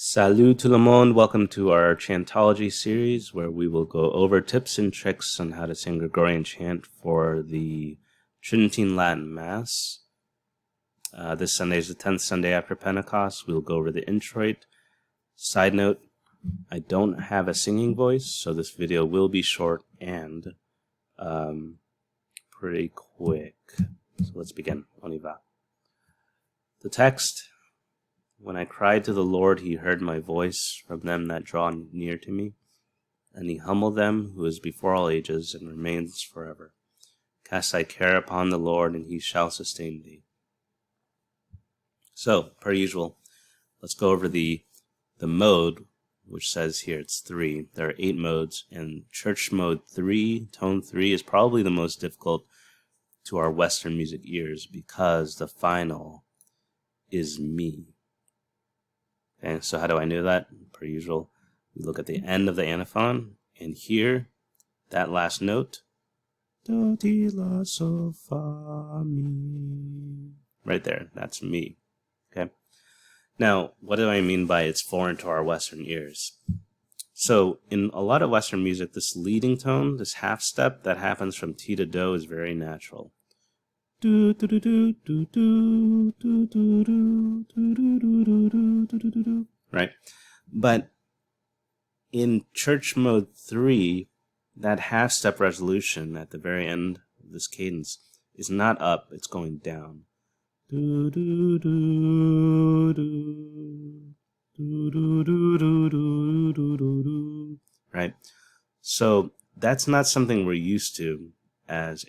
Salut tout le monde, welcome to our Chantology series where we will go over tips and tricks on how to sing Gregorian chant for the Tridentine Latin Mass. This Sunday is the 10th Sunday after Pentecost. We'll go over the Introit. Side note, I don't have a singing voice, so this video will be short and pretty quick. So let's begin. On y va. The text: When I cried to the Lord, he heard my voice from them that draw near to me, and he humbled them who is before all ages and remains forever. Cast thy care upon the Lord, and he shall sustain thee. So, per usual, let's go over the mode, which says here it's 3. There are 8 modes, and church mode 3, tone 3, is probably the most difficult to our Western music ears because the final is mi. Okay, so how do I know that? Per usual, we look at the end of the antiphon, and here, that last note, do, ti, la, sol, fa, mi. Right there, that's mi. Okay. Now, what do I mean by it's foreign to our Western ears? So, in a lot of Western music, this leading tone, this half step that happens from ti to do is very natural. Do do do do do do do do do do do do do do. Right, but in church mode 3, that half step resolution at the very end of this cadence is not up; it's going down. Do do do do do do do do do do do. Right, so that's not something we're used to as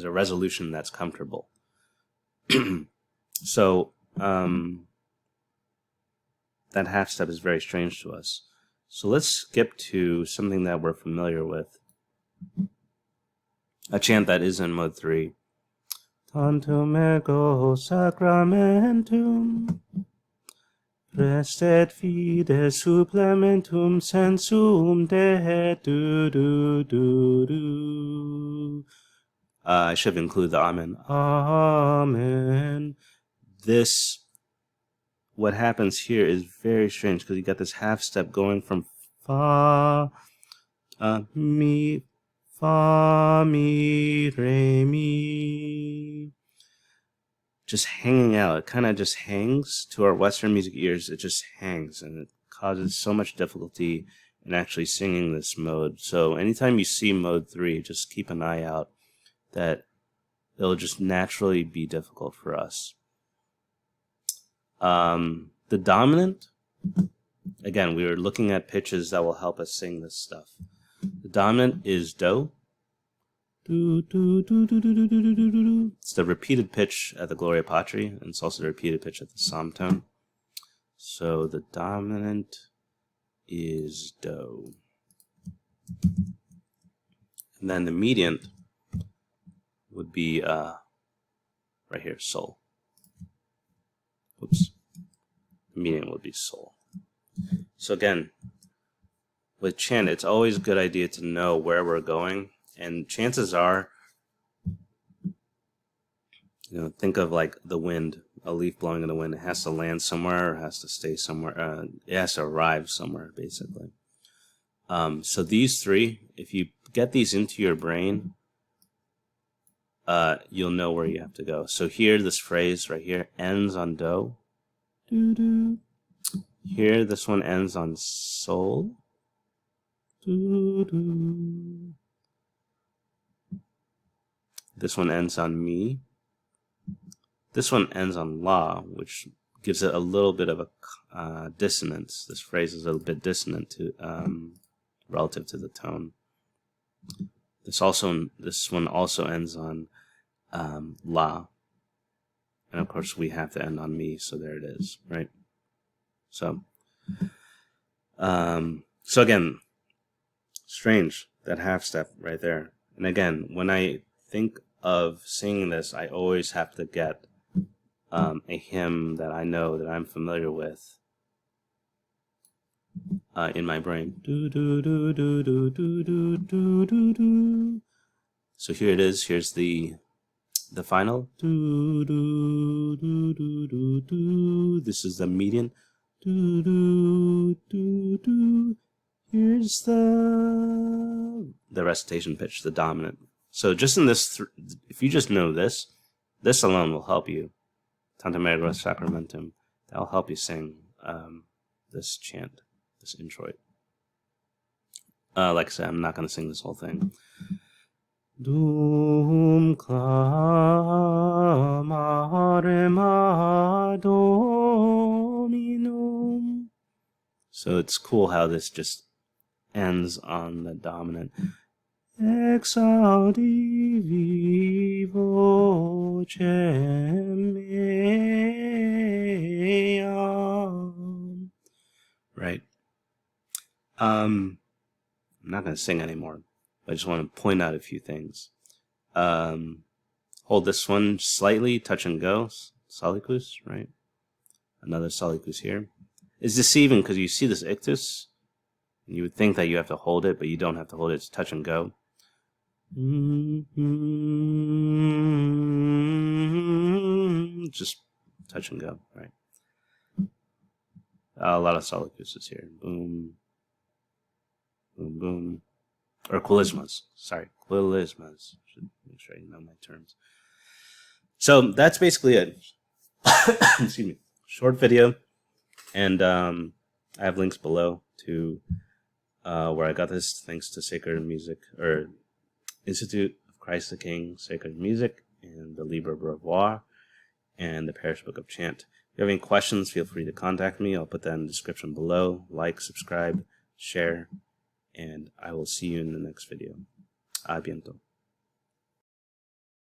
a resolution that's comfortable. So that half step is very strange to us. So let's skip to something that we're familiar with. A chant that is in mode 3. Tantum ergo sacramentum prestet fide supplementum sensum de do do do do. I should include the amen. Amen. What happens here is very strange because you got this half step going from fa, mi, re, mi. Just hanging out. It kind of just hangs to our Western music ears. It just hangs, and it causes so much difficulty in actually singing this mode. So anytime you see mode 3, just keep an eye out that it'll just naturally be difficult for us. The dominant, again, we were looking at pitches that will help us sing this stuff. The dominant is do. Do, do, do, do, do, do, do, do, do. It's the repeated pitch at the Gloria Patri, and it's also the repeated pitch at the psalm tone. So the dominant is do. And then the mediant would be right here, sol. Oops. The mediant would be sol. So again, with chant, it's always a good idea to know where we're going. And chances are, think of like the wind, a leaf blowing in the wind. It has to land somewhere, or has to stay somewhere. It has to arrive somewhere, basically. So these 3, if you get these into your brain, you'll know where you have to go. So here, this phrase right here ends on do. Do, do. Here, this one ends on sol. Do, do. This one ends on mi. This one ends on la, which gives it a little bit of a dissonance. This phrase is a little bit dissonant to relative to the tone. This one also ends on la, and of course we have to end on mi. So there it is, right? So again, strange, that half step right there. And again, when I think of singing this, I always have to get a hymn that I know, that I'm familiar with, in my brain. Do, do, do, do, do, do, do, do, do, do. So here it is. Here's the the final. Do, do, do, do, do, do. This is the median. Do, do, do, do. Here's the recitation pitch, the dominant. So just in this, if you just know this alone will help you. Tanta Maria Sacramentum. That'll help you sing this chant, this introit. Like I said, I'm not going to sing this whole thing. Dum clamarem Dominum. So it's cool how this just ends on the dominant. Exaudi vocem meam. Right. I'm not going to sing anymore. I just want to point out a few things. Hold this one slightly, touch and go. Solicus, right? Another solicus here. It's deceiving because you see this ictus, and you would think that you have to hold it, but you don't have to hold it. It's touch and go. Just touch and go, right? A lot of solicuses here. Boom. Boom, boom. Or quilismas. Sorry, quilismas. Should make sure you know my terms. So that's basically it. Excuse me. Short video. And I have links below to where I got this, thanks to Sacred Music, or Institute of Christ the King, Sacred Music, and the Libre Brevoire, and the Parish Book of Chant. If you have any questions, feel free to contact me. I'll put that in the description below. Like, subscribe, share, and I will see you in the next video. A bientôt.